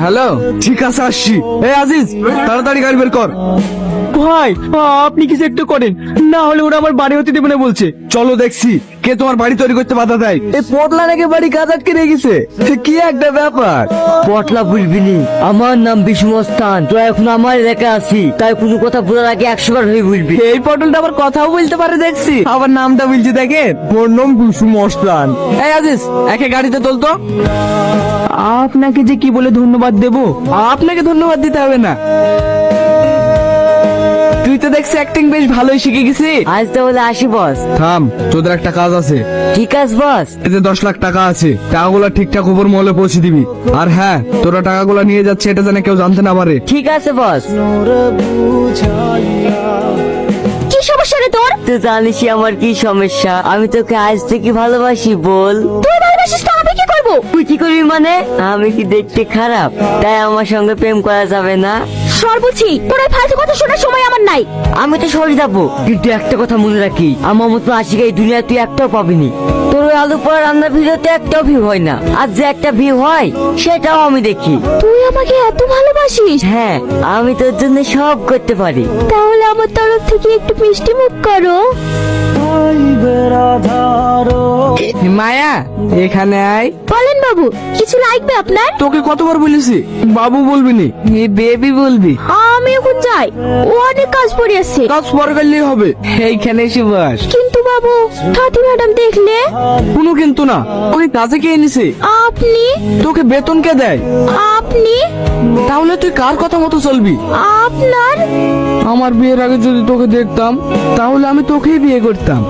Hello, ঠিক আছে আসছি। এই আজিজ, তাড়াতাড়ি গাড়ি বের কর। ভাই আপনি কিছু একটু করেন, না হলে ওরা আমার বাড়ি হতে দেবে না বলছে। চলো দেখছি কে তোমার বাড়ি তৈরি করতে বাধা দেয়। এই পটলা নাকি বাড়ি কাজ আটকে রেখেছে, কি একটা ব্যাপার। পটলা বুঝবিনি, আমার নাম বিষ্ণুস্থান, তো এখন আমার এলাকায় আছি, তাই কোনো কথা বলার আগে 100 বার হয়ে বুঝবি। এই পটলটা আবার কথাও বলতে পারে দেখছি, আবার নামটা বলছি দেখেন, মোর নাম কুসুম মস্তান। এই আজিজ, একে গাড়িতে তোলতো। আপনাকে যে কি বলে ধন্যবাদ দেব? আপনাকে ধন্যবাদ দিতে হবে না, তুই তো দেখছি অ্যাক্টিং বেশ ভালোই শিখে গেছি। আজ তাহলে আসি বস। থাম, তোদের একটা কাজ আছে। ঠিক আছে বস। এতে 10 লাখ টাকা আছে, টাকাগুলো ঠিকঠাক উপর মহলে পৌঁছে দিবি। আর হ্যাঁ, তোরা টাকাগুলো নিয়ে যাচ্ছে এটা যেন কেউ জানতে না পারে। ঠিক আছে বস। কি সমস্যা রে তোর? তুই জানিসই আমার কি সমস্যা, আমি তোকে আজ থেকে ভালোবাসি বল। তুই ভালোবাসিস তো আমি কি করবো? তুই কি করবি মানে? আমি কি দেখতে খারাপ তাই আমার সঙ্গে প্রেম করা যাবে না? সর্বছি তোর এই ফালতু কথা শোনার সময় আমার নাই। আমি তো সরে যাবো, কিন্তু একটা কথা মনে রাখি, আমার মতো আশিক এই দুনিয়া তুই একটাও পাবিনি। তোর ওই আলু পড়া রান্নার ভিডিওতে একটাও ভিউ হয় না, আর যে একটা ভিউ হয় সেটাও আমি দেখি। তুই আমাকে এত ভালোবাসিস? হ্যাঁ, আমি তোর জন্য সব করতে পারি। তাহলে আমার তরফ থেকে একটু মিষ্টি মুখ করো। মায়া, এখানে আয়। বলেন বাবু, কিছু লাগবে আপনার? তোকে কতবার বলেছি বাবু বলবি নি, বেবি বলবি। আমি এখন যাই, ও অনেক কাজ পড়ে আছে। কাজ পরে করলেই হবে, এইখানে এসে বস। কিন্তু বাবু, ঠাতি ম্যাডাম দেখলে? কোনো কিন্তু না, ওকে কাজে কে এনেছে? আপনি? তোকে বেতন কে দেয়? আপনি? তাহলে তুই কার কথা মতো চলবি? আপনার? আমার বিয়ের আগে যদি তোকে দেখতাম তাহলে আমি তোকেই বিয়ে করতাম।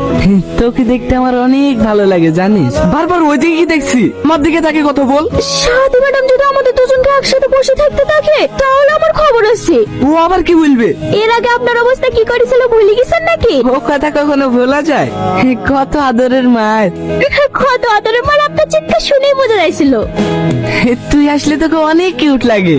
তোকে দেখতে আমার অনেক ভালো লাগে জানিস। বারবার ওই দিকে কি দেখছি, আমার দিকে তাকে কথা বল। সাথী ম্যাডাম যদি আমাদের দুজনকে একসাথে বসে থাকতে থাকে তাহলে আমার খবর আছে। ও আবার কি বলবে? এর আগে আপনার অবস্থা কি করেছিল ভুলে গেছেন নাকি? ও কথা কখনো ভোলা যায়? কত আদরের মায়ের। কত আদরের মার আপনার চিৎকার শুনেই বোঝা যাচ্ছিল। তুই আসলে তোকে অনেক কিউট লাগে।